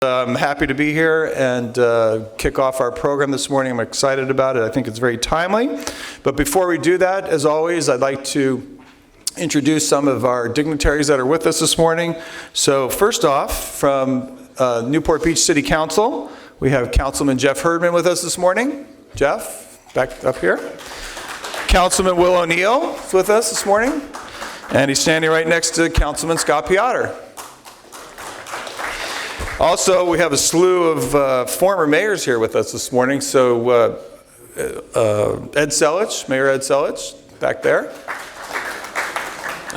I'm happy to be here and kick off our program this morning. I'm excited about it. I think it's very timely. But before we do that, as always, I'd like to introduce some of our dignitaries that are with us this morning. So first off, from Newport Beach City Council, we have Councilman Jeff Herdman with us this morning. Jeff, back up here. Councilman Will O'Neill is with us this morning. And he's standing right next to Councilman Scott Piotr. Also, we have a slew of former mayors here with us this morning. So Ed Selich, Mayor Ed Selich, back there.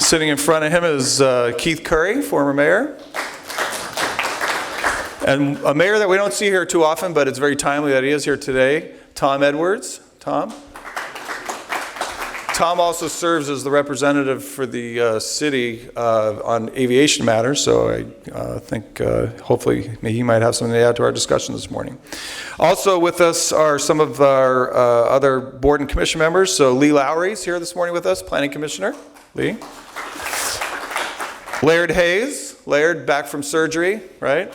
Sitting in front of him is Keith Curry, former mayor. And a mayor that we don't see here too often, but it's very timely that he is here today, Tom Edwards. Tom? Tom also serves as the representative for the city on aviation matters, so I think hopefully he might have something to add to our discussion this morning. Also with us are some of our other board and commission members. So Lee Lowry's here this morning with us, Planning Commissioner. Lee. Laird Hayes. Laird back from surgery, right?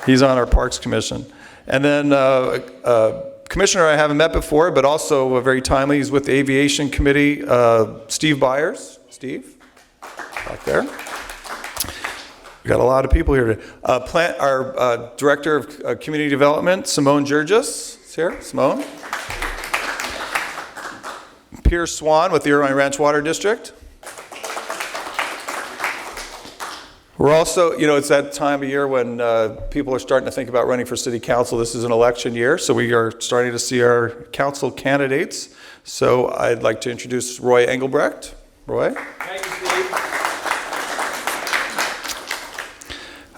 He's on our Parks Commission. And then Commissioner I haven't met before, but also very timely, he's with the Aviation Committee, Steve Byers. Steve, back there. We got a lot of people here today. Our Director of Community Development, Simone Jurgis, is here. Simone. Pierce Swan with the Irvine Ranch Water District. We're also, it's that time of year when people are starting to think about running for city council. This is an election year, so we are starting to see our council candidates. So I'd like to introduce Roy Engelbrecht. Roy? Thank you, Steve.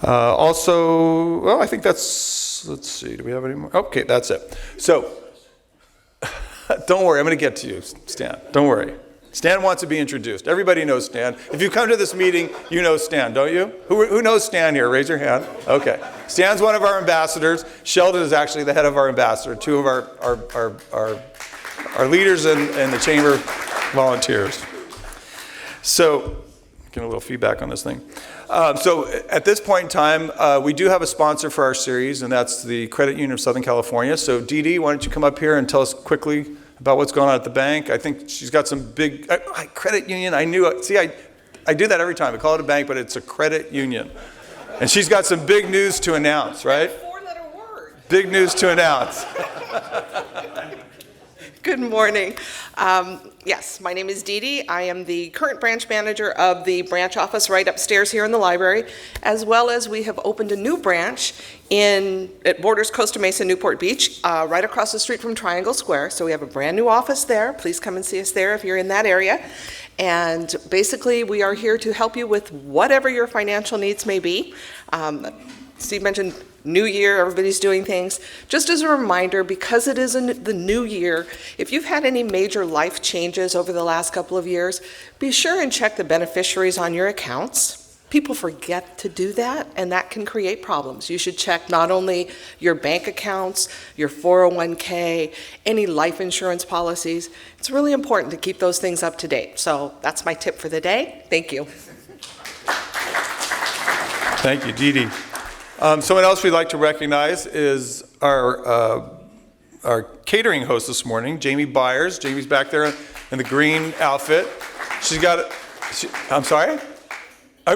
Also, well, I think that's, let's see, do we have any more? Okay, that's it. So, don't worry, I'm going to get to you, Stan. Don't worry. Stan wants to be introduced. Everybody knows Stan. If you come to this meeting, you know Stan, don't you? Who knows Stan here? Raise your hand. Okay. Stan's one of our ambassadors. Sheldon is actually the head of our ambassador, two of our leaders in the chamber volunteers. So, getting a little feedback on this thing. So at this point in time, we do have a sponsor for our series, and that's the Credit Union of Southern California. So Dee Dee, why don't you come up here and tell us quickly about what's going on at the bank. I think she's got some big credit union. I knew. See, I do that every time. I call it a bank, but it's a credit union. And she's got some big news to announce, right? Four-letter word. Big news to announce. Good morning. Yes, my name is Dee Dee. I am the current branch manager of the branch office right upstairs here in the library, as well as we have opened a new branch it borders Costa Mesa, Newport Beach, right across the street from Triangle Square. So we have a brand new office there. Please come and see us there if you're in that area. And basically, we are here to help you with whatever your financial needs may be. Steve mentioned New Year, everybody's doing things. Just as a reminder, because it is the new year, if you've had any major life changes over the last couple of years, be sure and check the beneficiaries on your accounts. People forget to do that, and that can create problems. You should check not only your bank accounts, your 401k, any life insurance policies. It's really important to keep those things up to date. So that's my tip for the day. Thank you. Thank you, Dee Dee. Someone else we'd like to recognize is our catering host this morning, Jamie Byers. Jamie's back there in the green outfit. She's got I'm sorry?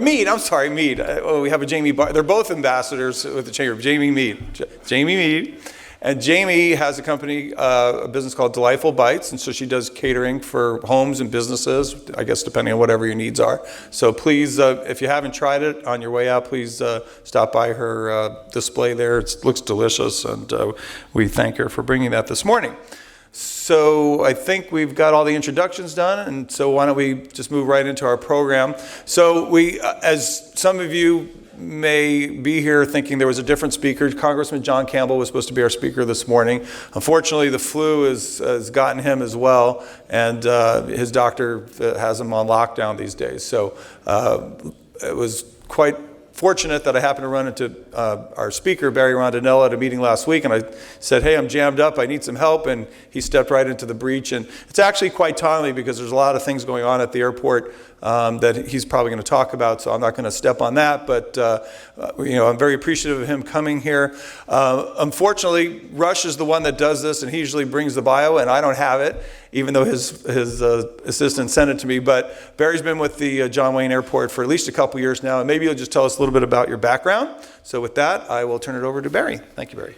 Mead. We have a Jamie Byers. They're both ambassadors with the chamber. Jamie Mead. And Jamie has a company, a business called Delightful Bites, and so she does catering for homes and businesses, I guess depending on whatever your needs are. So please, if you haven't tried it on your way out, please stop by her display there. It looks delicious, and we thank her for bringing that this morning. So I think we've got all the introductions done, and so why don't we just move right into our program. So we, as some of you may be here thinking there was a different speaker. Congressman John Campbell was supposed to be our speaker this morning. Unfortunately, the flu has gotten him as well, and his doctor has him on lockdown these days. So it was quite fortunate that I happened to run into our speaker, Barry Rondinella, at a meeting last week, and I said, hey, I'm jammed up, I need some help, and he stepped right into the breach. And it's actually quite timely because there's a lot of things going on at the airport that he's probably going to talk about, so I'm not going to step on that, but I'm very appreciative of him coming here. Unfortunately, Rush is the one that does this, and he usually brings the bio, and I don't have it, even though his assistant sent it to me. But Barry's been with the John Wayne Airport for at least a couple years now, and maybe you'll just tell us a little bit about your background. So with that, I will turn it over to Barry. Thank you, Barry.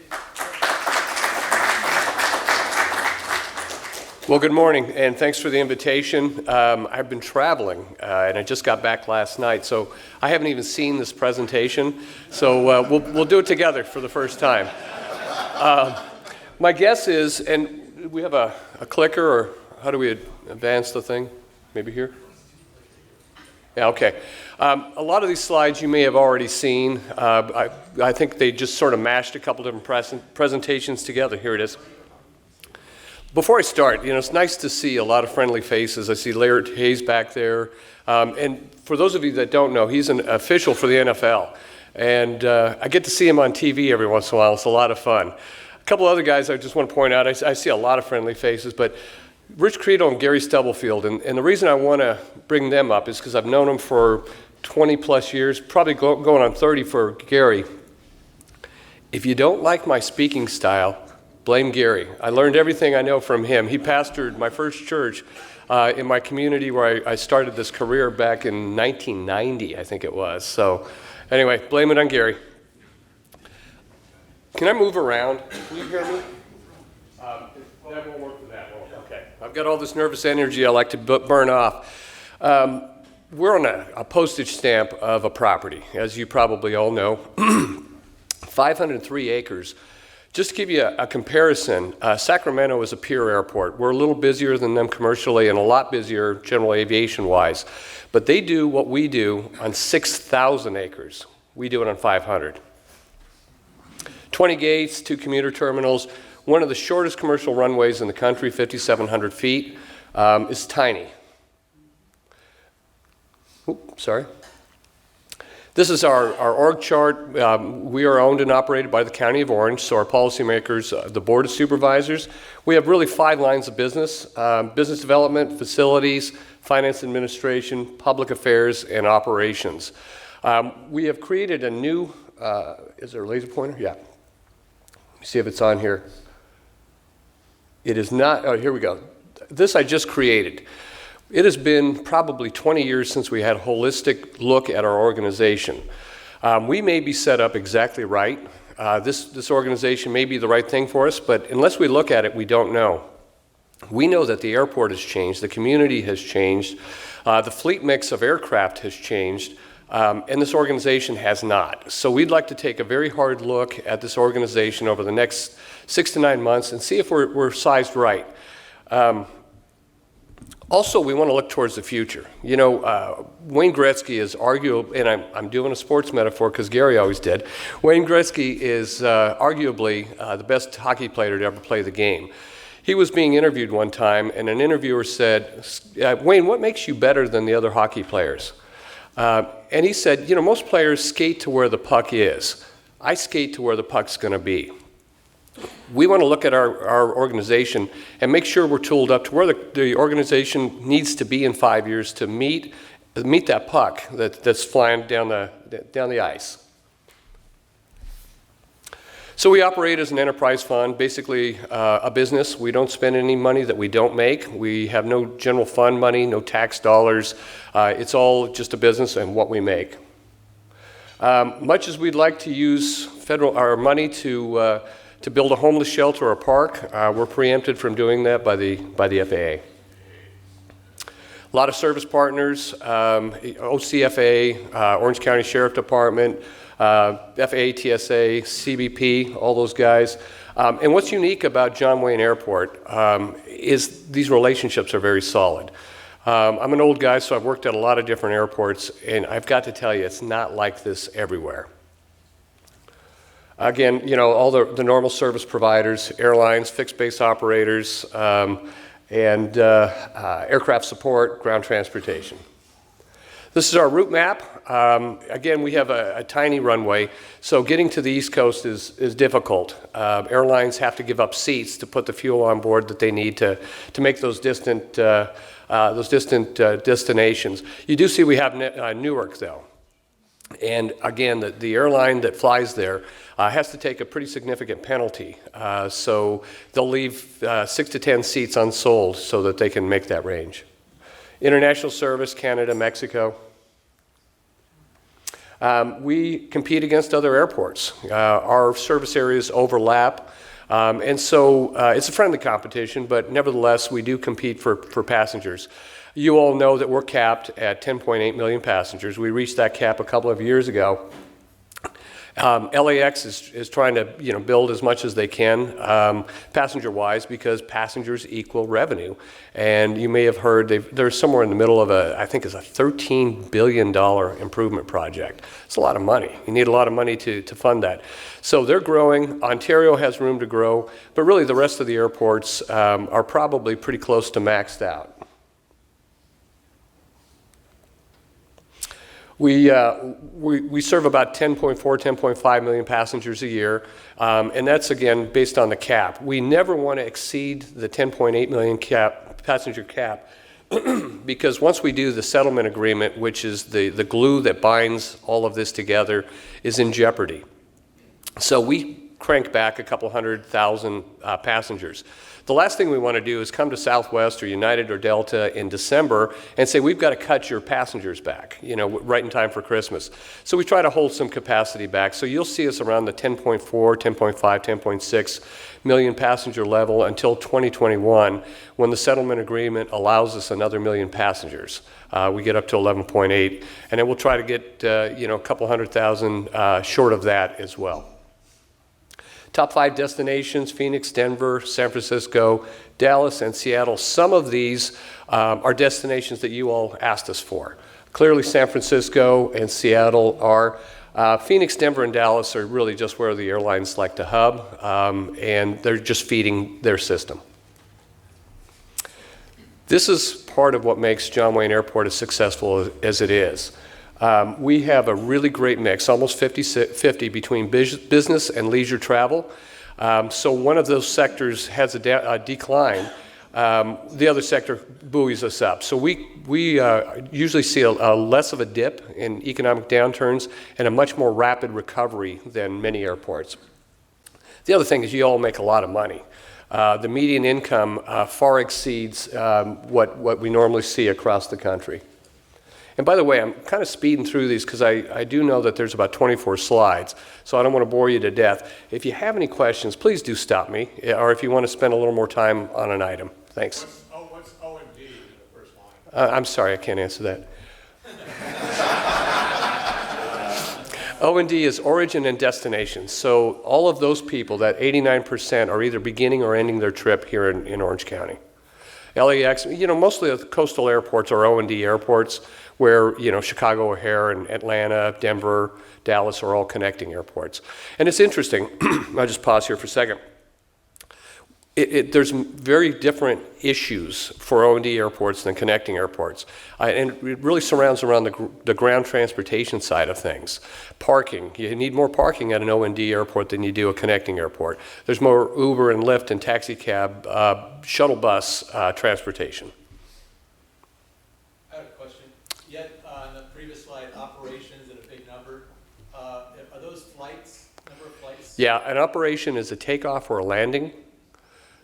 Well, good morning, and thanks for the invitation. I've been traveling, and I just got back last night, so I haven't even seen this presentation. So we'll do it together for the first time. My guess is, and we have a clicker, or how do we advance the thing? Maybe here? Yeah, okay. A lot of these slides you may have already seen. I think they just sort of mashed a couple different presentations together. Here it is. Before I start, it's nice to see a lot of friendly faces. I see Laird Hayes back there. And for those of you that don't know, he's an official for the NFL. And I get to see him on TV every once in a while. It's a lot of fun. A couple other guys I just want to point out, I see a lot of friendly faces, but Rich Credo and Gary Stubblefield. And the reason I want to bring them up is because I've known them for 20 plus years, probably going on 30 for Gary. If you don't like my speaking style, blame Gary. I learned everything I know from him. He pastored my first church in my community where I started this career back in 1990, I think it was. So anyway, blame it on Gary. Can I move around? Can you hear me? That won't work for that one. Okay. I've got all this nervous energy I like to burn off. We're on a postage stamp of a property, as you probably all know. 503 acres. Just to give you a comparison, Sacramento is a peer airport. We're a little busier than them commercially and a lot busier general aviation-wise. But they do what we do on 6,000 acres. We do it on 500. 20 gates, 2 commuter terminals, one of the shortest commercial runways in the country, 5,700 feet. It's tiny. Oops, sorry. This is our org chart. We are owned and operated by the County of Orange, so our policymakers, the Board of Supervisors. We have really 5 lines of business: business development, facilities, finance administration, public affairs, and operations. We have created a new, is there a laser pointer? Yeah. Let me see if it's on here. It is not, oh, here we go. This I just created. It has been probably 20 years since we had a holistic look at our organization. We may be set up exactly right. This organization may be the right thing for us, but unless we look at it, we don't know. We know that the airport has changed, the community has changed, the fleet mix of aircraft has changed, and this organization has not. So we'd like to take a very hard look at this organization over the next 6 to 9 months and see if we're sized right. Also, we want to look towards the future. Wayne Gretzky is arguably, and I'm doing a sports metaphor because Gary always did, Wayne Gretzky is arguably the best hockey player to ever play the game. He was being interviewed one time, and an interviewer said, Wayne, what makes you better than the other hockey players? And he said, most players skate to where the puck is. I skate to where the puck's going to be. We want to look at our organization and make sure we're tooled up to where the organization needs to be in 5 years to meet that puck that's flying down the ice. So we operate as an enterprise fund, basically a business. We don't spend any money that we don't make. We have no general fund money, no tax dollars. It's all just a business and what we make. Much as we'd like to use our money to build a homeless shelter or a park, we're preempted from doing that by the FAA. A lot of service partners, OCFA, Orange County Sheriff Department, FAA, TSA, CBP, all those guys. And what's unique about John Wayne Airport is these relationships are very solid. I'm an old guy, so I've worked at a lot of different airports, and I've got to tell you, it's not like this everywhere. Again, all the normal service providers, airlines, fixed base operators, and aircraft support, ground transportation. This is our route map. Again, we have a tiny runway, so getting to the East Coast is difficult. Airlines have to give up seats to put the fuel on board that they need to make those distant those distant destinations. You do see we have Newark, though. And again, the airline that flies there has to take a pretty significant penalty. So they'll leave 6 to 10 seats unsold so that they can make that range. International service, Canada, Mexico. We compete against other airports. Our service areas overlap. And so it's a friendly competition, but nevertheless, we do compete for passengers. You all know that we're capped at 10.8 million passengers. We reached that cap a couple of years ago. LAX is trying to build as much as they can passenger-wise because passengers equal revenue. And you may have heard they're somewhere in the middle of I think it's a $13 billion improvement project. It's a lot of money. You need a lot of money to fund that. So they're growing. Ontario has room to grow, but really the rest of the airports are probably pretty close to maxed out. We serve about 10.5 million passengers a year, and that's, again, based on the cap. We never want to exceed the 10.8 million passenger cap because once we do, the settlement agreement, which is the glue that binds all of this together, is in jeopardy. So we crank back a couple 100,000 passengers. The last thing we want to do is come to Southwest or United or Delta in December and say, we've got to cut your passengers back, right in time for Christmas. So we try to hold some capacity back. So you'll see us around the 10.4, 10.5, 10.6 million passenger level until 2021, when the settlement agreement allows us another million passengers. We get up to 11.8, and then we'll try to get, a couple 100,000 short of that as well. Top 5 destinations: Phoenix, Denver, San Francisco, Dallas, and Seattle. Some of these are destinations that you all asked us for. Clearly, San Francisco and Seattle are. Phoenix, Denver, and Dallas are really just where the airlines like to hub, and they're just feeding their system. This is part of what makes John Wayne Airport as successful as it is. We have a really great mix, almost 50-50 between business and leisure travel. So one of those sectors has a decline. The other sector buoys us up. So we usually see a less of a dip in economic downturns and a much more rapid recovery than many airports. The other thing is you all make a lot of money. The median income far exceeds what we normally see across the country. And by the way, I'm kind of speeding through these because I do know that there's about 24 slides, so I don't want to bore you to death. If you have any questions, please do stop me, or if you want to spend a little more time on an item. Thanks. What's O&D in the first line? I'm sorry, I can't answer that. O&D is origin and destination. So all of those people, that 89%, are either beginning or ending their trip here in Orange County. LAX, mostly the coastal airports are O&D airports where, Chicago O'Hare and Atlanta, Denver, Dallas are all connecting airports. And it's interesting, I'll just pause here for a second. There's very different issues for O&D airports than connecting airports. And it really surrounds around the ground transportation side of things. Parking, you need more parking at an O&D airport than you do a connecting airport. There's more Uber and Lyft and taxi cab, shuttle bus transportation. I have a question. Yet on the previous slide, operations at a big number. Are those flights, number of flights? Yeah, an operation is a takeoff or a landing.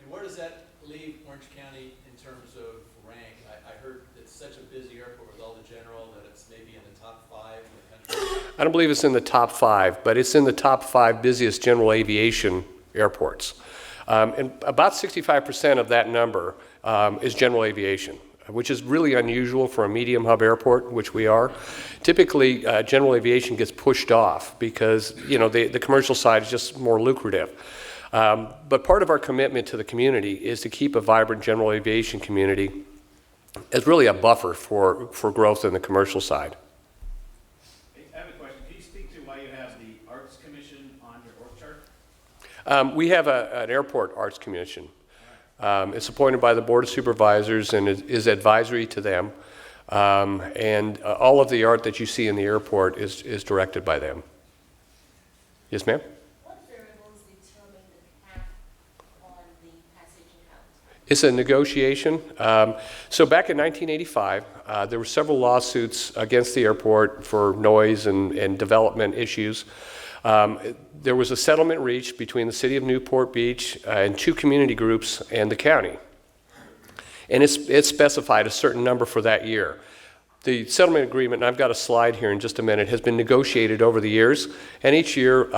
Where does that leave Orange County in terms of rank? I heard it's such a busy airport with all the general that it's maybe in the top 5 in the country. I don't believe it's in the top 5, but it's in the top 5 busiest general aviation airports. And about 65% of that number is general aviation, which is really unusual for a medium hub airport, which we are. Typically, general aviation gets pushed off because, the commercial side is just more lucrative. But part of our commitment to the community is to keep a vibrant general aviation community as really a buffer for growth in the commercial side. I have a question. Can you speak to why you have the Arts Commission on your org chart? We have an airport arts commission. It's appointed by the Board of Supervisors and is advisory to them. And all of the art that you see in the airport is directed by them. Yes, ma'am? It's a negotiation. So back in 1985, there were several lawsuits against the airport for noise and development issues. There was a settlement reached between the city of Newport Beach and two community groups and the county. And it specified a certain number for that year. The settlement agreement, and I've got a slide here in just a minute, has been negotiated over the years, and each year,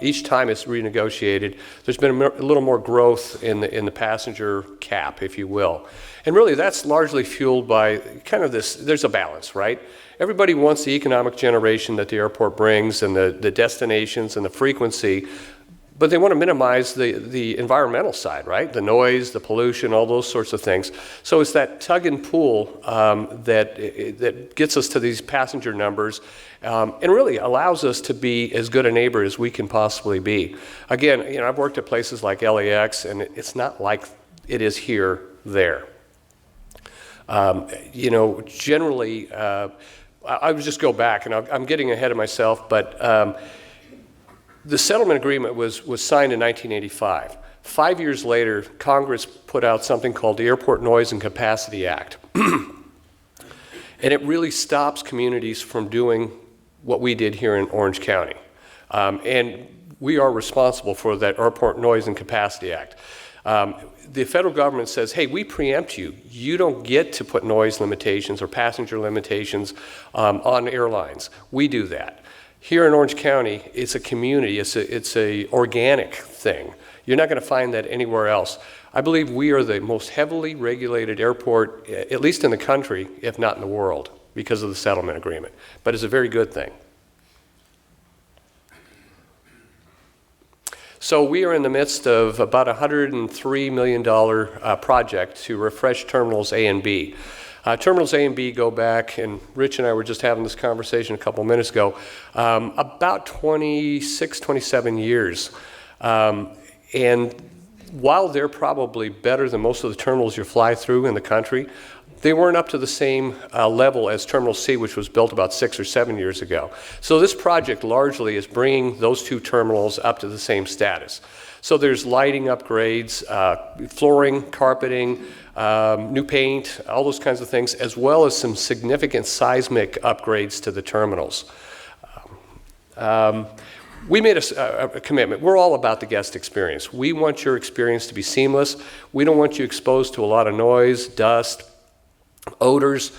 each time it's renegotiated, there's been a little more growth in the passenger cap, if you will. And really, that's largely fueled by kind of this, there's a balance, right? Everybody wants the economic generation that the airport brings and the destinations and the frequency, but they want to minimize the environmental side, right? The noise, the pollution, all those sorts of things. So it's that tug and pull that gets us to these passenger numbers and really allows us to be as good a neighbor as we can possibly be. Again, I've worked at places like LAX, and it's not like it is here there. Generally, I would just go back, and I'm getting ahead of myself, but the settlement agreement was signed in 1985. 5 years later, Congress put out something called the Airport Noise and Capacity Act. And it really stops communities from doing what we did here in Orange County. And we are responsible for that Airport Noise and Capacity Act. The federal government says, hey, we preempt you. You don't get to put noise limitations or passenger limitations on airlines. We do that. Here in Orange County, it's a community, it's a organic thing. You're not going to find that anywhere else. I believe we are the most heavily regulated airport, at least in the country, if not in the world, because of the settlement agreement. But it's a very good thing. So we are in the midst of about a $103 million project to refresh Terminals A and B. Terminals A and B go back, and Rich and I were just having this conversation a couple minutes ago, about 26, 27 years. And while they're probably better than most of the terminals you fly through in the country, they weren't up to the same level as Terminal C, which was built about 6 or 7 years ago. So this project largely is bringing those two terminals up to the same status. So there's lighting upgrades, flooring, carpeting, new paint, all those kinds of things, as well as some significant seismic upgrades to the terminals. We made a commitment. We're all about the guest experience. We want your experience to be seamless. We don't want you exposed to a lot of noise, dust, odors.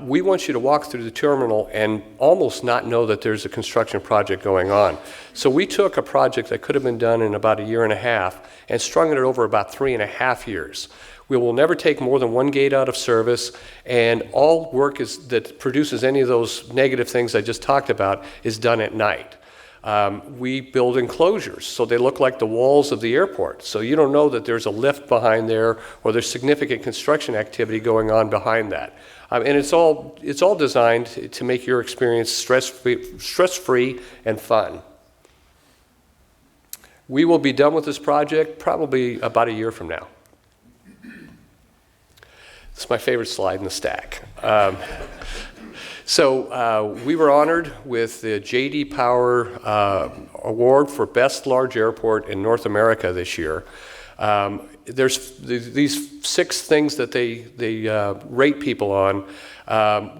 We want you to walk through the terminal and almost not know that there's a construction project going on. So we took a project that could have been done in about 1.5 years and strung it over about 3.5 years. We will never take more than one gate out of service, and all work that produces any of those negative things I just talked about is done at night. We build enclosures so they look like the walls of the airport. So you don't know that there's a lift behind there or there's significant construction activity going on behind that. And it's all designed to make your experience stress-free and fun. We will be done with this project probably about 1 year from now. It's my favorite slide in the stack. So we were honored with the J.D. Power Award for Best Large Airport in North America this year. There's these 6 things that they rate people on.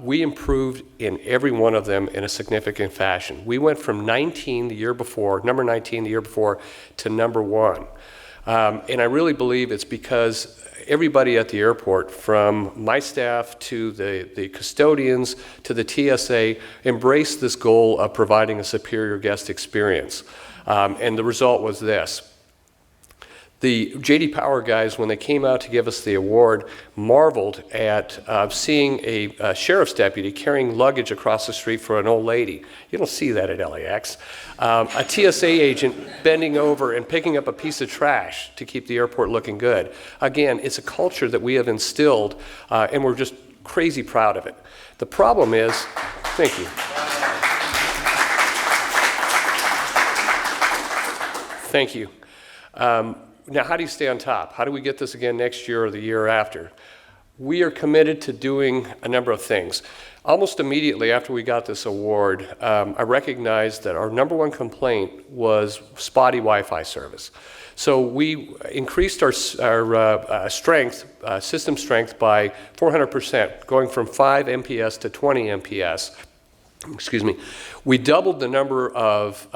We improved in every one of them in a significant fashion. We went from number 19 the year before, to number 1. And I really believe it's because everybody at the airport, from my staff to the custodians to the TSA, embraced this goal of providing a superior guest experience. And the result was this. The J.D. Power guys, when they came out to give us the award, marveled at seeing a sheriff's deputy carrying luggage across the street for an old lady. You don't see that at LAX. A TSA agent bending over and picking up a piece of trash to keep the airport looking good. Again, it's a culture that we have instilled, and we're just crazy proud of it. The problem is, thank you. Thank you. Now, how do you stay on top? How do we get this again next year or the year after? we are committed to doing a number of things. Almost immediately after we got this award, I recognized that our number one complaint was spotty Wi-Fi service. So we increased our system strength by 400%, going from 5 MPS to 20 MPS. Excuse me. We doubled the number of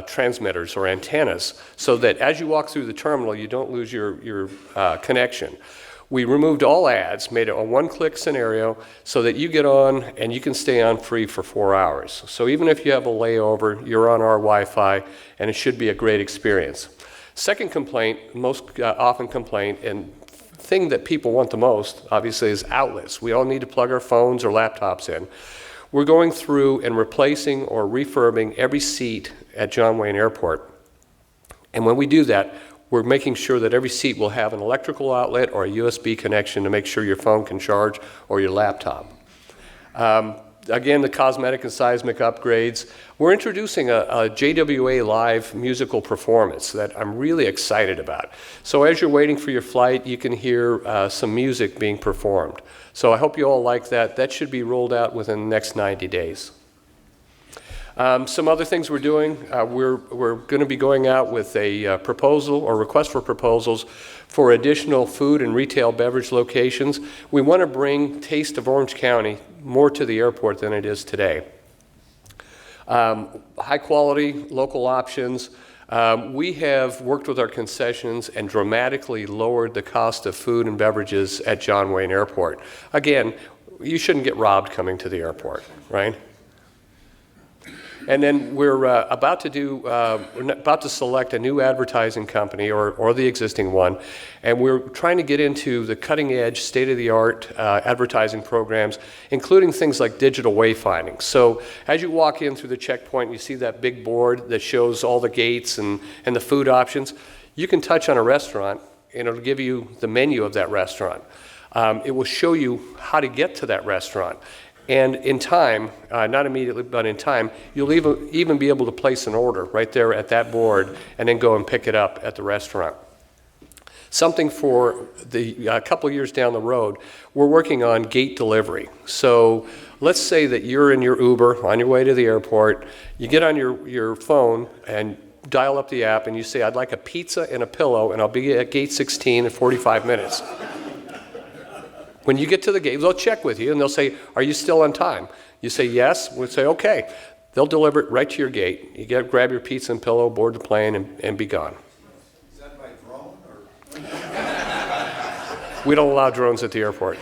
transmitters or antennas so that as you walk through the terminal, you don't lose your connection. We removed all ads, made it a one-click scenario so that you get on and you can stay on free for 4 hours. So even if you have a layover, you're on our Wi-Fi, and it should be a great experience. Second complaint, most often complaint, and thing that people want the most, obviously, is outlets. We all need to plug our phones or laptops in. We're going through and replacing or refurbing every seat at John Wayne Airport. And when we do that, we're making sure that every seat will have an electrical outlet or a USB connection to make sure your phone can charge or your laptop. Again, the cosmetic and seismic upgrades. We're introducing a JWA live musical performance that I'm really excited about. So as you're waiting for your flight, you can hear some music being performed. So I hope you all like that. That should be rolled out within the next 90 days. Some other things we're doing, we're going to be going out with a proposal or request for proposals for additional food and retail beverage locations. We want to bring Taste of Orange County more to the airport than it is today. High quality, local options. We have worked with our concessions and dramatically lowered the cost of food and beverages at John Wayne Airport. Again, you shouldn't get robbed coming to the airport, right? And then we're about to select a new advertising company or the existing one, and we're trying to get into the cutting-edge, state-of-the-art advertising programs, including things like digital wayfinding. So as you walk in through the checkpoint, you see that big board that shows all the gates and the food options. You can touch on a restaurant, and it'll give you the menu of that restaurant. It will show you how to get to that restaurant. And in time, not immediately, but in time, you'll even be able to place an order right there at that board and then go and pick it up at the restaurant. Something for a couple years down the road, we're working on gate delivery. So let's say that you're in your Uber on your way to the airport, you get on your phone and dial up the app and you say, I'd like a pizza and a pillow and I'll be at gate 16 in 45 minutes. When you get to the gate, they'll check with you and they'll say, are you still on time? You say yes, we'll say okay. They'll deliver it right to your gate. You grab your pizza and pillow, board the plane, and be gone. Is that by drone or? We don't allow drones at the airport.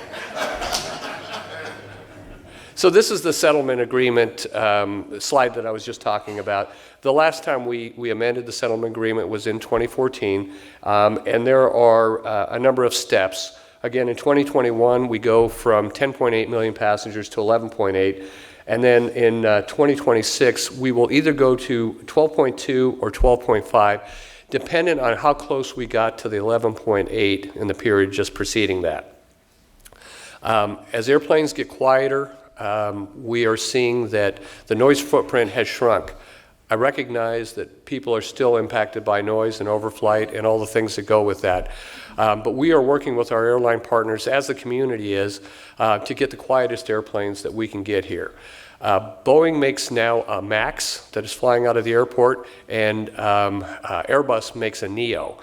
So this is the settlement agreement slide that I was just talking about. The last time we amended the settlement agreement was in 2014, and there are a number of steps. Again, in 2021, we go from 10.8 million passengers to 11.8, and then in 2026, we will either go to 12.2 or 12.5, dependent on how close we got to the 11.8 in the period just preceding that. As airplanes get quieter, we are seeing that the noise footprint has shrunk. I recognize that people are still impacted by noise and overflight and all the things that go with that. But we are working with our airline partners, as the community is, to get the quietest airplanes that we can get here. Boeing makes now a MAX that is flying out of the airport, and Airbus makes a Neo.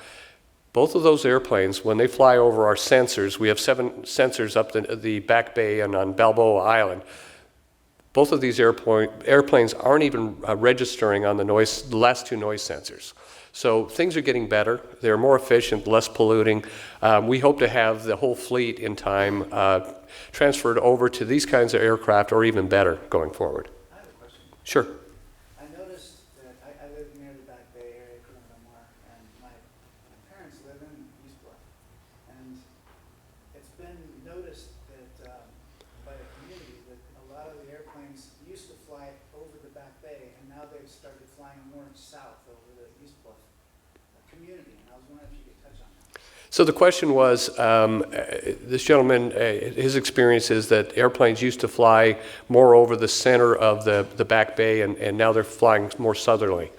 Both of those airplanes, when they fly over our sensors, we have 7 sensors up the back bay and on Balboa Island. Both of these airplanes aren't even registering on the last 2 noise sensors. So things are getting better. They're more efficient, less polluting. We hope to have the whole fleet in time transferred over to these kinds of aircraft or even better going forward. I have a question. Sure. I noticed that I live near the Back Bay area, Rondinella, and my parents live in East Bluff. And it's been noticed that by the community that a lot of the airplanes used to fly over the Back Bay, and now they've started flying more south over the East Bluff community. And I was wondering if you could touch on that. So the question was, this gentleman, his experience is that airplanes used to fly more over the center of the Back Bay, and now they're flying more southerly.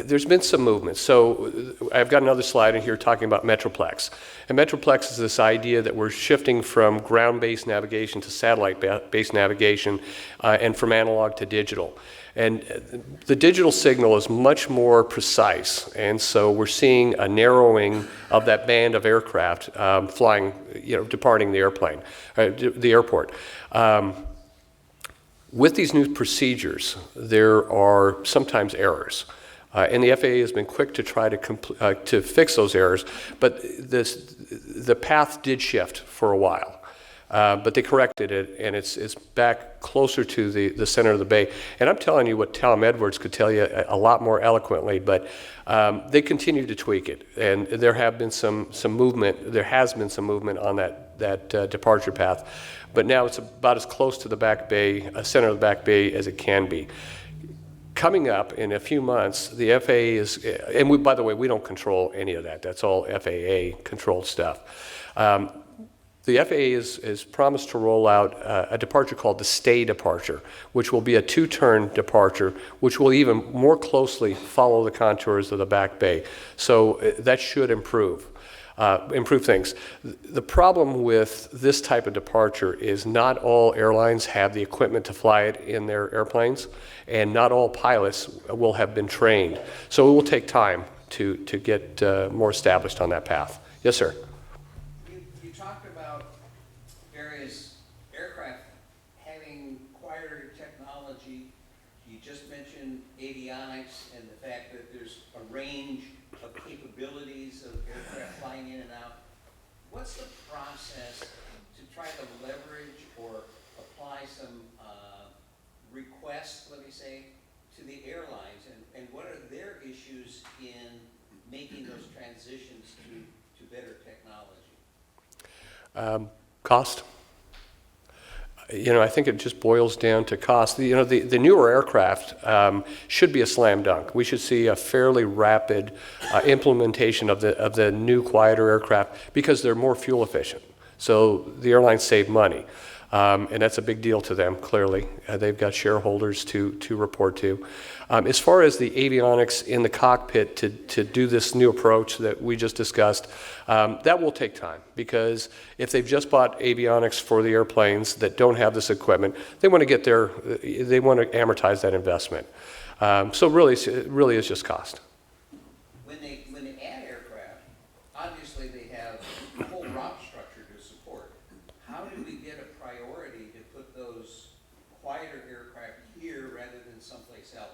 There's been some movement. So I've got another slide in here talking about Metroplex. And Metroplex is this idea that we're shifting from ground-based navigation to satellite-based navigation and from analog to digital. And the digital signal is much more precise. And so we're seeing a narrowing of that band of aircraft flying, departing the airplane, the airport. With these new procedures, there are sometimes errors. And the FAA has been quick to try to fix those errors, but the path did shift for a while. But they corrected it, and it's back closer to the center of the bay. And I'm telling you what Tom Edwards could tell you a lot more eloquently, but they continue to tweak it. And there have been some movement. There has been some movement on that departure path. But now it's about as close to the back bay, center of the back bay, as it can be. Coming up in a few months, the FAA is, and by the way, we don't control any of that. That's all FAA-controlled stuff. The FAA has promised to roll out a departure called the stay departure, which will be a two-turn departure, which will even more closely follow the contours of the back bay. So that should improve things. The problem with this type of departure is not all airlines have the equipment to fly it in their airplanes, and not all pilots will have been trained. So it will take time to get more established on that path. Yes, sir. You talked about various aircraft having quieter technology. You just mentioned avionics and the fact that there's a range of capabilities of aircraft flying in and out. What's the process to try to leverage or apply some requests, let me say, to the airlines, and what are their issues in making those transitions to better technology? Cost. I think it just boils down to cost. The newer aircraft should be a slam dunk. We should see a fairly rapid implementation of the new, quieter aircraft because they're more fuel efficient. So the airlines save money. And that's a big deal to them, clearly. They've got shareholders to report to. As far as the avionics in the cockpit to do this new approach that we just discussed, that will take time because if they've just bought avionics for the airplanes that don't have this equipment, they want to amortize that investment. So it really is just cost. When they add aircraft, obviously they have a whole route structure to support. How do we get a priority to put those quieter aircraft here rather than someplace else?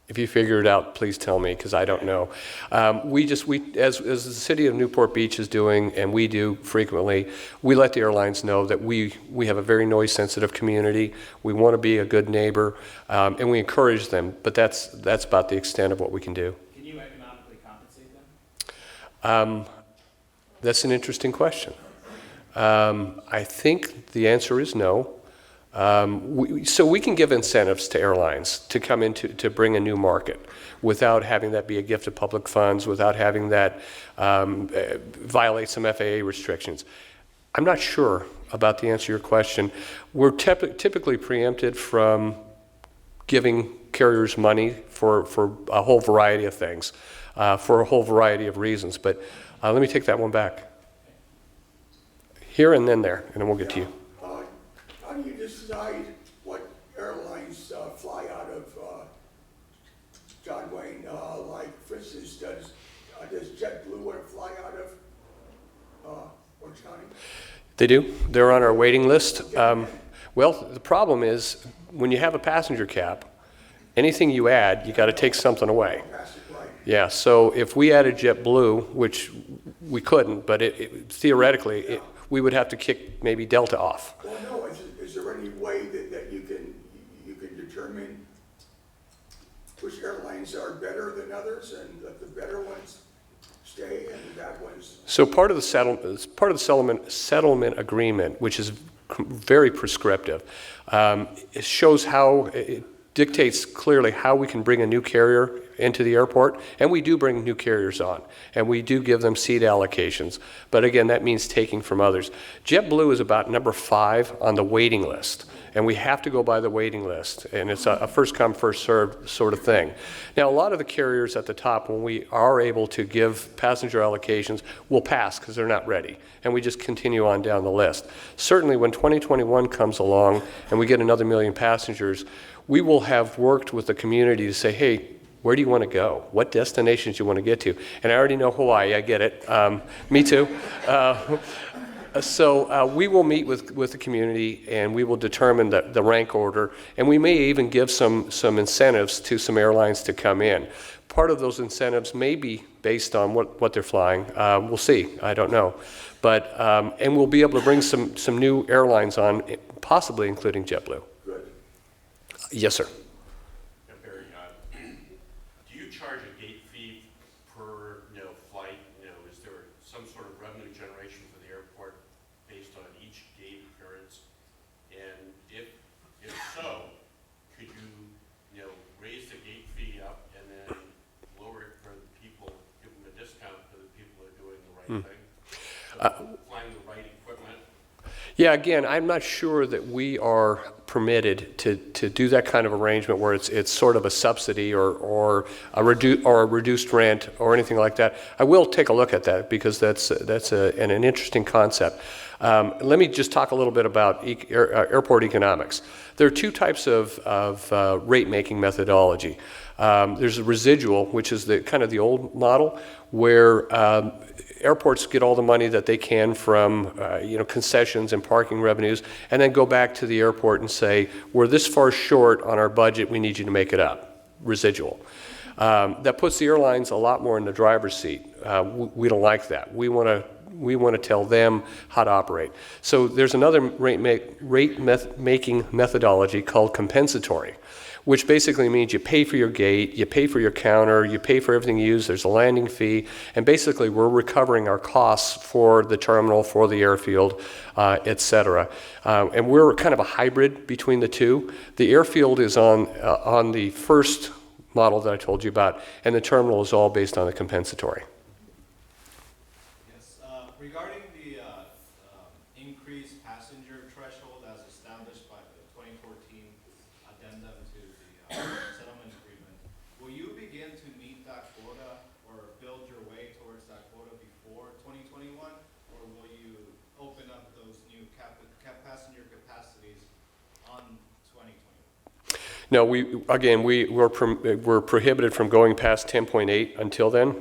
If you figure it out, please tell me, because I don't know. As the city of Newport Beach is doing, and we do frequently, we let the airlines know that we have a very noise-sensitive community. We want to be a good neighbor, and we encourage them. But that's about the extent of what we can do. Can you economically compensate them? That's an interesting question. I think the answer is no. So we can give incentives to airlines to come in to bring a new market without having that be a gift of public funds, without having that violate some FAA restrictions. I'm not sure about the answer to your question. We're typically preempted from giving carriers money for a whole variety of things, for a whole variety of reasons. But let me take that one back. Here and then there, and then we'll get to you. How do you decide what airlines fly out of John Wayne? Like, for instance, does JetBlue want to fly out of Orange County? They do. They're on our waiting list. Well, the problem is when you have a passenger cap, anything you add, you got to take something away. Yeah, so if we added JetBlue, which we couldn't, but theoretically, we would have to kick maybe Delta off. Well, no. Is there any way that you can determine which airlines are better than others, and let the better ones stay and the bad ones? So part of the settlement agreement, which is very prescriptive, it shows how dictates clearly how we can bring a new carrier into the airport, and we do bring new carriers on, and we do give them seat allocations. But again, that means taking from others. JetBlue is about number 5 on the waiting list, and we have to go by the waiting list, and it's a first come, first served sort of thing. Now, a lot of the carriers at the top, when we are able to give passenger allocations, will pass because they're not ready, and we just continue on down the list. Certainly, when 2021 comes along and we get another 1 million passengers, we will have worked with the community to say, hey, where do you want to go? What destinations do you want to get to? And I already know Hawaii, I get it. Me too. So we will meet with the community, and we will determine the rank order, and we may even give some incentives to some airlines to come in. Part of those incentives may be based on what they're flying. We'll see. I don't know. But, and we'll be able to bring some new airlines on, possibly including JetBlue. Good. Yes, sir. Barry, do you charge a gate fee per flight? Is there some sort of revenue generation for the airport based on each gate appearance? And if so, could you raise the gate fee up and then lower it for the people, give them a discount for the people that are doing the right thing? So flying the right equipment. Yeah, again, I'm not sure that we are permitted to do that kind of arrangement where it's sort of a subsidy or a reduced rent or anything like that. I will take a look at that because that's an interesting concept. Let me just talk a little bit about airport economics. There are 2 types of rate-making methodology. There's a residual, which is the kind of the old model, where airports get all the money that they can from concessions and parking revenues, and then go back to the airport and say, we're this far short on our budget, we need you to make it up. Residual. That puts the airlines a lot more in the driver's seat. We don't like that. We want to tell them how to operate. So there's another rate-making methodology called compensatory, which basically means you pay for your gate, you pay for your counter, you pay for everything you use, there's a landing fee, and basically we're recovering our costs for the terminal, for the airfield, et cetera. And we're kind of a hybrid between the two. The airfield is on the first model that I told you about, and the terminal is all based on the compensatory. Yes, regarding the increased passenger threshold as established by the 2014 addendum to the settlement agreement, will you begin to meet that quota or build your way towards that quota before 2021, or will you open up those new passenger capacities on 2021? No, we're prohibited from going past 10.8 until then.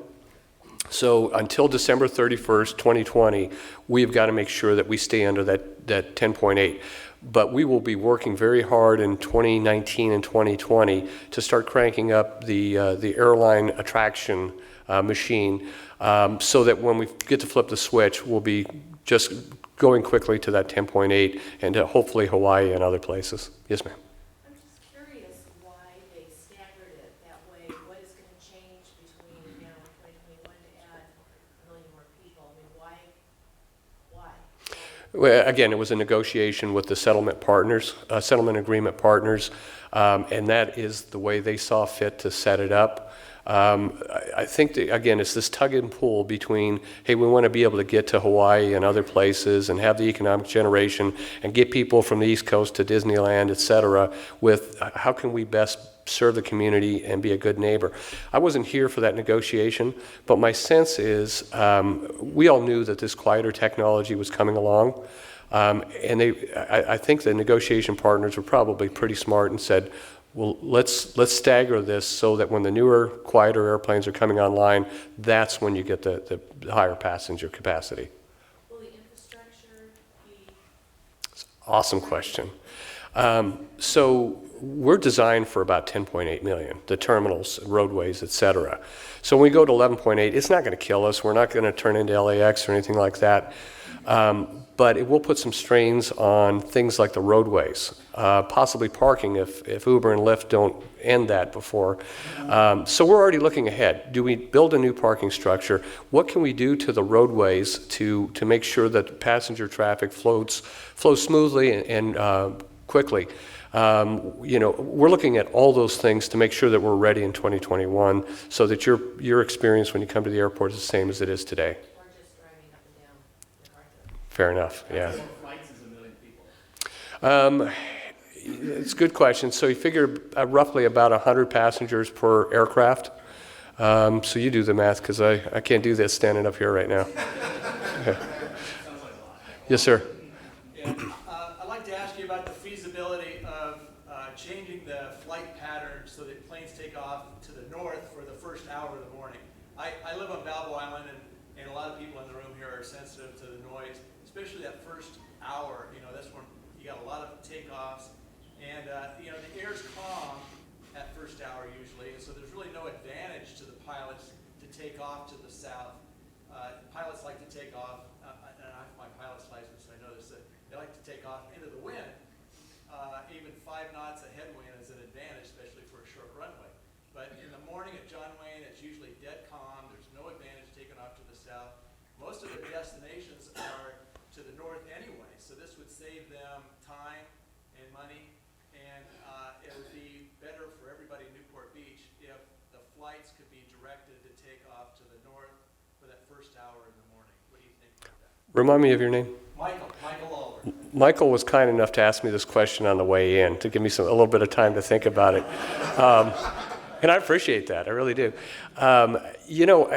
So until December 31st, 2020, we've got to make sure that we stay under that 10.8. But we will be working very hard in 2019 and 2020 to start cranking up the airline attraction machine so that when we get to flip the switch, we'll be just going quickly to that 10.8 and to hopefully Hawaii and other places. Yes, ma'am. I'm just curious why they staggered it that way. What is going to change between now and 2021 to add 1 million more people? I mean, why? Well, again, it was a negotiation with the settlement agreement partners, and that is the way they saw fit to set it up. I think, again, it's this tug and pull between, hey, we want to be able to get to Hawaii and other places and have the economic generation and get people from the East Coast to Disneyland, et cetera, with how can we best serve the community and be a good neighbor. I wasn't here for that negotiation, but my sense is we all knew that this quieter technology was coming along, and I think the negotiation partners were probably pretty smart and said, well, let's stagger this so that when the newer, quieter airplanes are coming online, that's when you get the higher passenger capacity. Will the infrastructure be? Awesome question. So we're designed for about 10.8 million, the terminals, roadways, et cetera. So when we go to 11.8, it's not going to kill us. We're not going to turn into LAX or anything like that. But it will put some strains on things like the roadways, possibly parking if Uber and Lyft don't end that before. So we're already looking ahead. Do we build a new parking structure? What can we do to the roadways to make sure that passenger traffic flows smoothly and quickly? You know, we're looking at all those things to make sure that we're ready in 2021 so that your experience when you come to the airport is the same as it is today. Or just driving up and down MacArthur? Fair enough, yeah. Flights is 1 million people. It's a good question. So you figure roughly about 100 passengers per aircraft. So you do the math because I can't do this standing up here right now. Yes, sir. Yeah, I'd like to ask you about the feasibility of changing the flight pattern so that planes take off to the north for the first hour of the morning. I live on Balboa Island, and a lot of people in the room here are sensitive to the noise, especially that first hour. You know, that's when you got a lot of takeoffs, and you know, the air's calm at first hour usually, and so there's really no advantage to the pilots to take off to the south. Pilots like to take off, and I have my pilot's license, so I know this, that they like to take off into the wind. Even 5 knots of headwind is an advantage, especially for a short runway. But in the morning at John Wayne, it's usually dead calm. There's no advantage taking off to the south. Most of their destinations are to the north anyway, so this would save them time and money, and it would be better for everybody in Newport Beach if the flights could be directed to take off to the north for that first hour in the morning. What do you think about that? Remind me of your name. Michael Oliver. Michael was kind enough to ask me this question on the way in to give me a little bit of time to think about it. And I appreciate that. I really do. You know,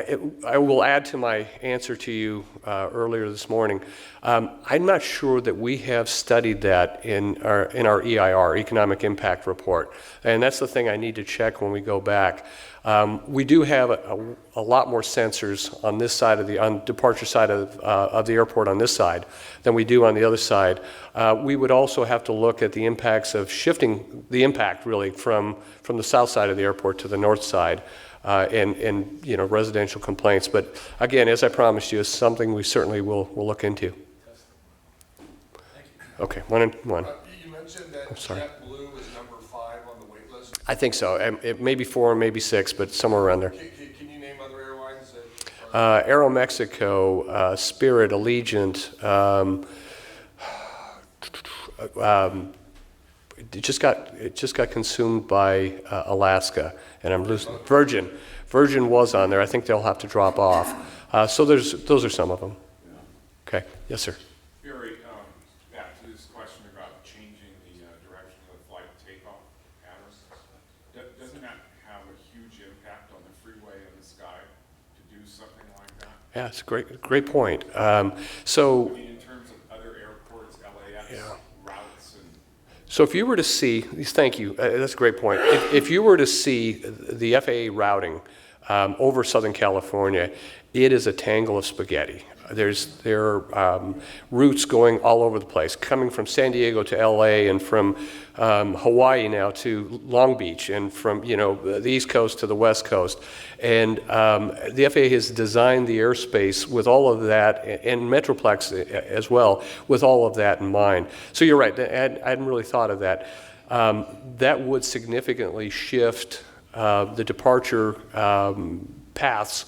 I will add to my answer to you earlier this morning. I'm not sure that we have studied that in our EIR, Economic Impact Report. And that's the thing I need to check when we go back. We do have a lot more sensors on this side of the departure side of the airport on this side than we do on the other side. We would also have to look at the impacts of shifting the impact really from the south side of the airport to the north side and you know, residential complaints. But again, as I promised you, it's something we certainly will look into. Okay, one and one. You mentioned that sorry. JetBlue is number 5 on the wait list. I think so. It may be 4, maybe 6, but somewhere around there. Can you name other airlines that Aeromexico, Spirit, Allegiant, it just got consumed by Alaska, and I'm losing Virgin. Virgin was on there. I think they'll have to drop off. So those are some of them. Okay. Yes, sir. Barry, back to this question about changing the direction of the flight takeoff patterns. Doesn't that have a huge impact on the freeway and the sky to do something like that? Yeah, it's a great point. So. I mean, in terms of other airports, LAX, routes, and... So if you were to see, thank you, that's a great point. If you were to see the FAA routing over Southern California, it is a tangle of spaghetti. There are routes going all over the place, coming from San Diego to LA and from Hawaii now to Long Beach and from, you know, the East Coast to the West Coast. And the FAA has designed the airspace with all of that, and Metroplex as well, with all of that in mind. So you're right, I hadn't really thought of that. That would significantly shift the departure paths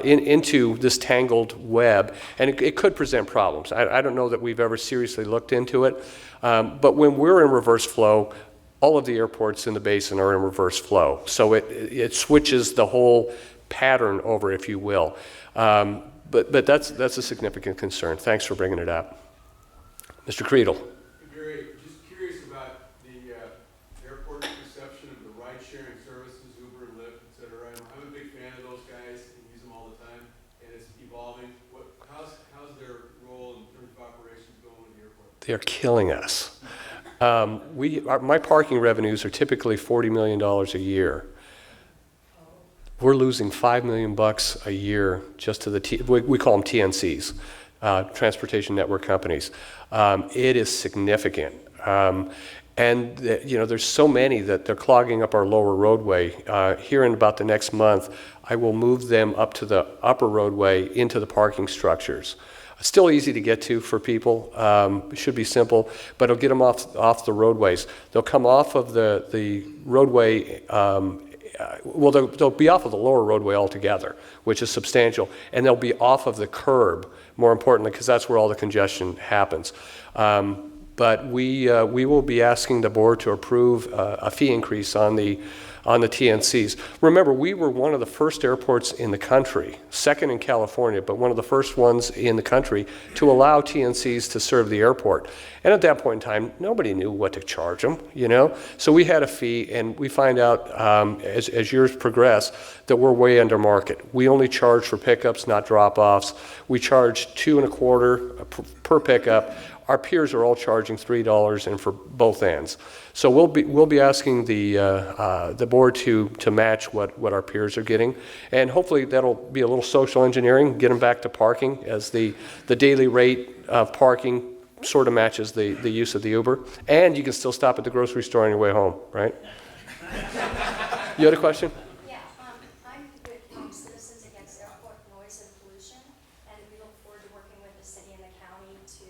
into this tangled web, and it could present problems. I don't know that we've ever seriously looked into it, but when we're in reverse flow, all of the airports in the basin are in reverse flow. So it switches the whole pattern over, if you will. But that's a significant concern. Thanks for bringing it up. Mr. Creedle. Gary, just curious about the airport perception of the ride-sharing services, Uber, Lyft, et cetera. I'm a big fan of those guys and use them all the time, and it's evolving. How's their role in terms of operations going in the airport? They're killing us. My parking revenues are typically $40 million a year. We're losing $5 million a year just to we call them TNCs, Transportation Network Companies. It is significant. And you know, there's so many that they're clogging up our lower roadway. Here in about the next month, I will move them up to the upper roadway into the parking structures. Still easy to get to for people. It should be simple, but it'll get them off the roadways. They'll come off of the roadway. They'll be off of the lower roadway altogether, which is substantial, and they'll be off of the curb, more importantly, because that's where all the congestion happens. But but we will be asking the board to approve a fee increase on the TNCs. Remember, we were one of the first airports in the country, second in California, but one of the first ones in the country to allow TNCs to serve the airport. And at that point in time, nobody knew what to charge them, you know? So we had a fee, and we find out as years progress that we're way under market. We only charge for pickups, not drop-offs. We charge $2.25 per pickup. Our peers are all charging $3 and for both ends. So we'll be asking the board to match what our peers are getting, and hopefully that'll be a little social engineering, get them back to parking, as the daily rate of parking sort of matches the use of the Uber, and you can still stop at the grocery store on your way home, right? You had a question? Yeah, I'm with Citizens Against Airport Noise and Pollution, and we look forward to working with the city and the county to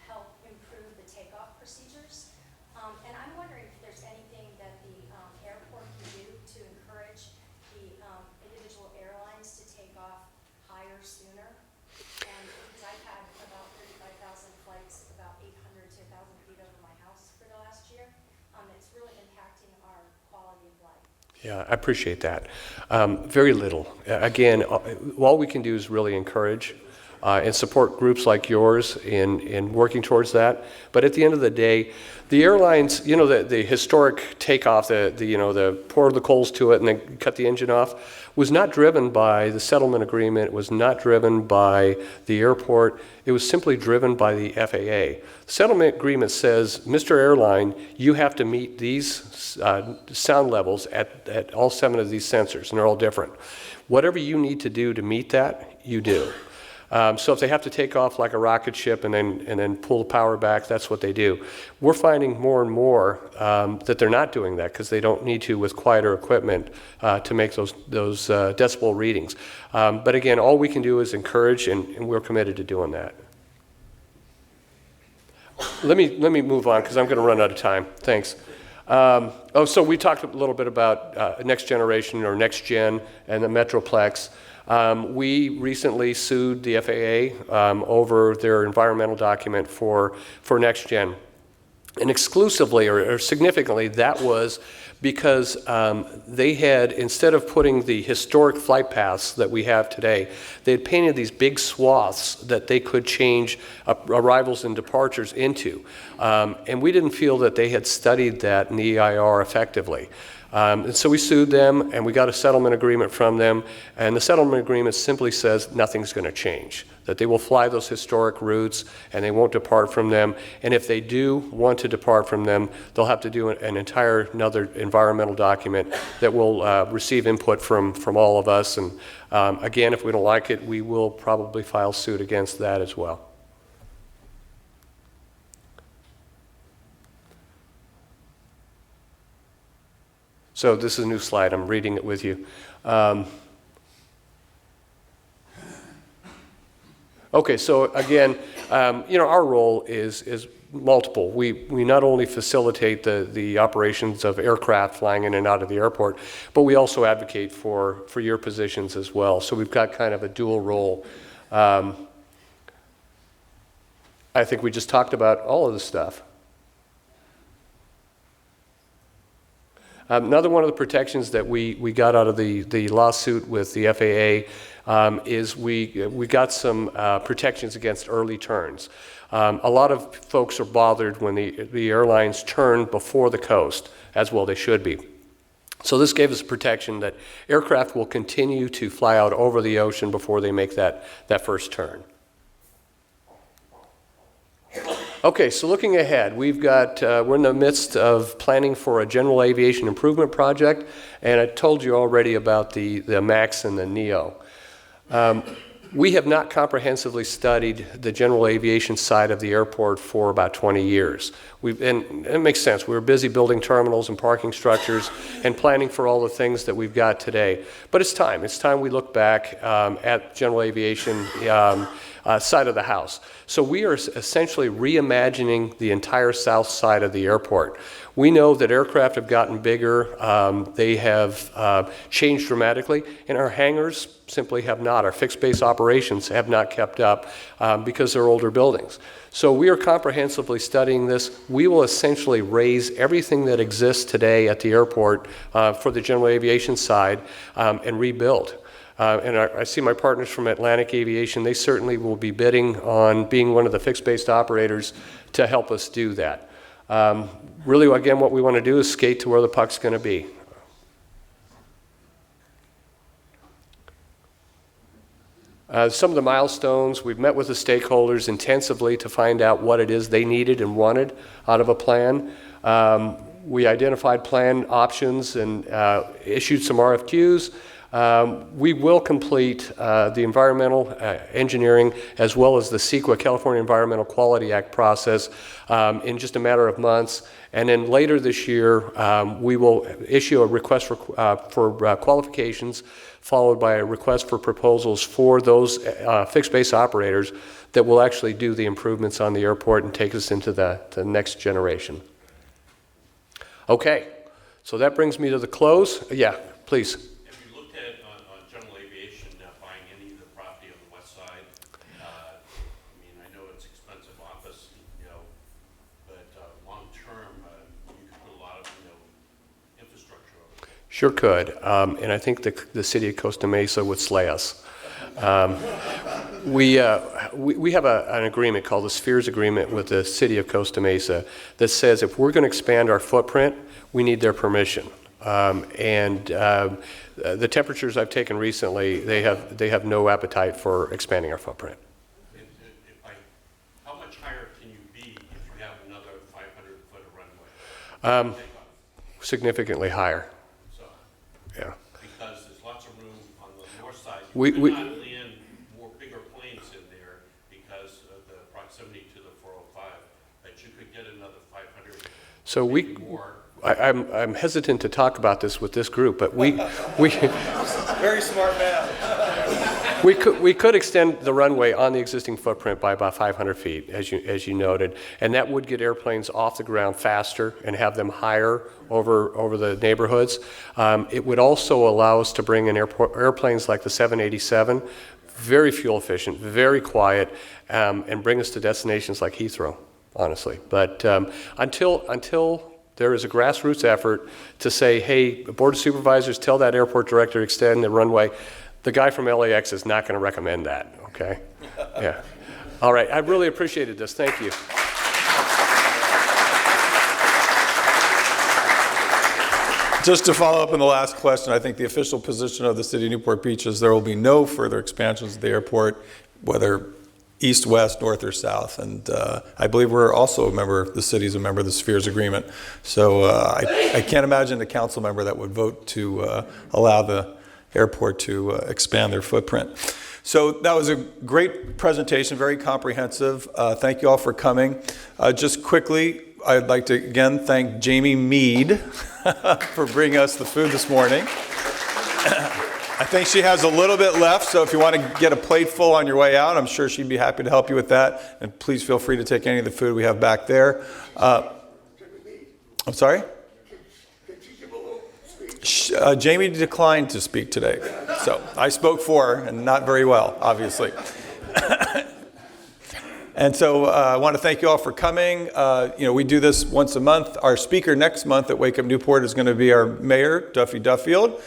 help improve the takeoff procedures. And I'm wondering if there's anything that the airport can do to encourage the individual airlines to take off higher sooner. And because I've had about 35,000 flights, about 800 to 1,000 feet over my house for the last year, it's really impacting our quality of life. Yeah, I appreciate that. Very little. Again, all we can do is really encourage and support groups like yours in working towards that. But at the end of the day, the airlines, you know, the historic takeoff, the pour the coals to it and then cut the engine off, was not driven by the settlement agreement. It was not driven by the airport. It was simply driven by the FAA. The settlement agreement says, Mr. Airline, you have to meet these sound levels at all 7 of these sensors, and they're all different. Whatever you need to do to meet that, you do. So if they have to take off like a rocket ship and then pull the power back, that's what they do. We're finding more and more that they're not doing that because they don't need to with quieter equipment to make those decibel readings. But again, all we can do is encourage, and we're committed to doing that. Let me move on because I'm going to run out of time. Thanks. So we talked a little bit about next generation or next gen and the Metroplex. We recently sued the FAA over their environmental document for next gen. And exclusively or significantly, that was because they had, instead of putting the historic flight paths that we have today, they had painted these big swaths that they could change arrivals and departures into. And we didn't feel that they had studied that in the EIR effectively. And so we sued them, and we got a settlement agreement from them, and the settlement agreement simply says nothing's going to change, that they will fly those historic routes, and they won't depart from them, and if they do want to depart from them, they'll have to do an entire another environmental document that will receive input from all of us, and again, if we don't like it, we will probably file suit against that as well. So this is a new slide. I'm reading it with you. Okay, so again, our role is multiple. We not only facilitate the operations of aircraft flying in and out of the airport, but we also advocate for your positions as well. So we've got kind of a dual role. I think we just talked about all of this stuff. Another one of the protections that we got out of the lawsuit with the FAA is we got some protections against early turns. A lot of folks are bothered when the airlines turn before the coast, as well they should be. So this gave us protection that aircraft will continue to fly out over the ocean before they make that first turn. Okay, so looking ahead, we're in the midst of planning for a general aviation improvement project, and I told you already about the MAX and the NEO. We have not comprehensively studied the general aviation side of the airport for about 20 years. And it makes sense. We were busy building terminals and parking structures and planning for all the things that we've got today. But it's time. It's time we look back at general aviation side of the house. So we are essentially reimagining the entire south side of the airport. We know that aircraft have gotten bigger, they have changed dramatically, and our hangars simply have not. Our fixed base operations have not kept up because they're older buildings. So we are comprehensively studying this. We will essentially raise everything that exists today at the airport for the general aviation side and rebuild. And I see my partners from Atlantic Aviation, they certainly will be bidding on being one of the fixed-based operators to help us do that. Really, again, what we want to do is skate to where the puck's going to be. Some of the milestones, we've met with the stakeholders intensively to find out what it is they needed and wanted out of a plan. We identified plan options and issued some RFQs. We will complete the environmental engineering as well as the CEQA, California Environmental Quality Act process in just a matter of months. And then later this year, we will issue a request for qualifications, followed by a request for proposals for those fixed-base operators that will actually do the improvements on the airport and take us into the next generation. Okay, so that brings me to the close. Yeah, please. Have you looked at on general aviation buying any of the property on the west side? I mean, I know it's expensive office, but long term, you could put a lot of infrastructure over there. Sure could, and I think the city of Costa Mesa would slay us. We have an agreement called the Spheres Agreement with the city of Costa Mesa that says if we're going to expand our footprint, we need their permission. The temperatures I've taken recently, they have no appetite for expanding our footprint. How much higher can you be if you have another 500-foot of runway? Significantly higher. So, Yeah. because there's lots of room on the north side. We- You we- could not land more bigger planes in there because of the proximity to the 405, but you could get another 500. So maybe more. I'm hesitant to talk about this with this group, but we Very smart man. we could extend the runway on the existing footprint by about 500 feet, as you noted, and that would get airplanes off the ground faster and have them higher over the neighborhoods. It would also allow us to bring in airplanes like the 787, very fuel efficient, very quiet, and bring us to destinations like Heathrow, honestly. But until there is a grassroots effort to say, hey, the Board of Supervisors, tell that airport director to extend the runway, the guy from LAX is not going to recommend that, okay? Yeah. All right, I really appreciated this. Thank you. Just to follow up on the last question, I think the official position of the city of Newport Beach is there will be no further expansions of the airport, whether east, west, north, or south. And I believe we're also the city's a member of the Spheres Agreement. So I can't imagine a council member that would vote to allow the airport to expand their footprint. So that was a great presentation, very comprehensive. Thank you all for coming. Just quickly, I'd like to again thank Jamie Mead for bringing us the food this morning. I think she has a little bit left, so if you want to get a plate full on your way out, I'm sure she'd be happy to help you with that. And please feel free to take any of the food we have back there. I'm sorry? Jamie declined to speak today, so I spoke for her, and not very well, obviously. And so I want to thank you all for coming. We do this once a month. Our speaker next month at Wake Up Newport is going to be our mayor, Duffy Duffield.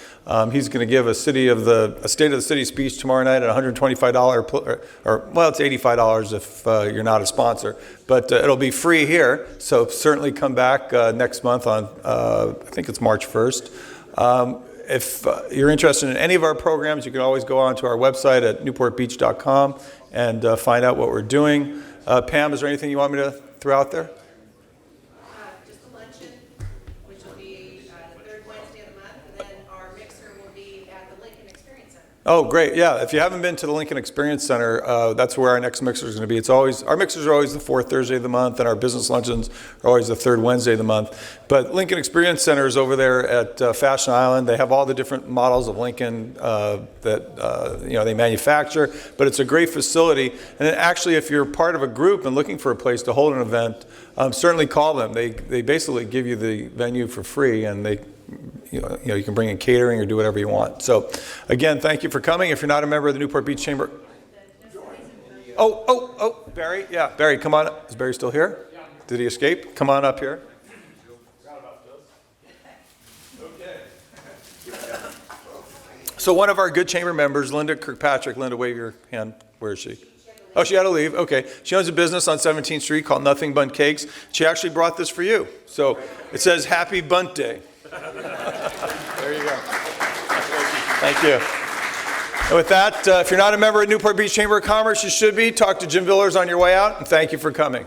He's going to give a State of the City speech tomorrow night at $125, it's $85 if you're not a sponsor. But it'll be free here, so certainly come back next month on, I think it's March 1st. If you're interested in any of our programs, you can always go on to our website at newportbeach.com and find out what we're doing. Pam, is there anything you want me to throw out there? Just a luncheon, which will be the third Wednesday of the month, and then our mixer will be at the Lincoln Experience Center. Oh, great. Yeah. If you haven't been to the Lincoln Experience Center, that's where our next mixer is going to be. It's always, our mixers are always the fourth Thursday of the month, and our business luncheons are always the third Wednesday of the month. But Lincoln Experience Center is over there at Fashion Island. They have all the different models of Lincoln that they manufacture, but it's a great facility. And then actually, if you're part of a group and looking for a place to hold an event, certainly call them. They basically give you the venue for free, and you can bring in catering or do whatever you want. So, again, thank you for coming. If you're not a member of the Newport Beach Chamber, Barry, yeah, Barry, come on. Is Barry still here? Did he escape? Come on up here. So one of our good chamber members, Linda Kirkpatrick. Linda, wave your hand. Where is she? Oh, she had to leave. Okay. She owns a business on 17th Street called Nothing Bun Cakes. She actually brought this for you. So it says Happy Bunt Day. There you go. Thank you. And with that, if you're not a member of Newport Beach Chamber of Commerce, you should be. Talk to Jim Villers on your way out, and thank you for coming.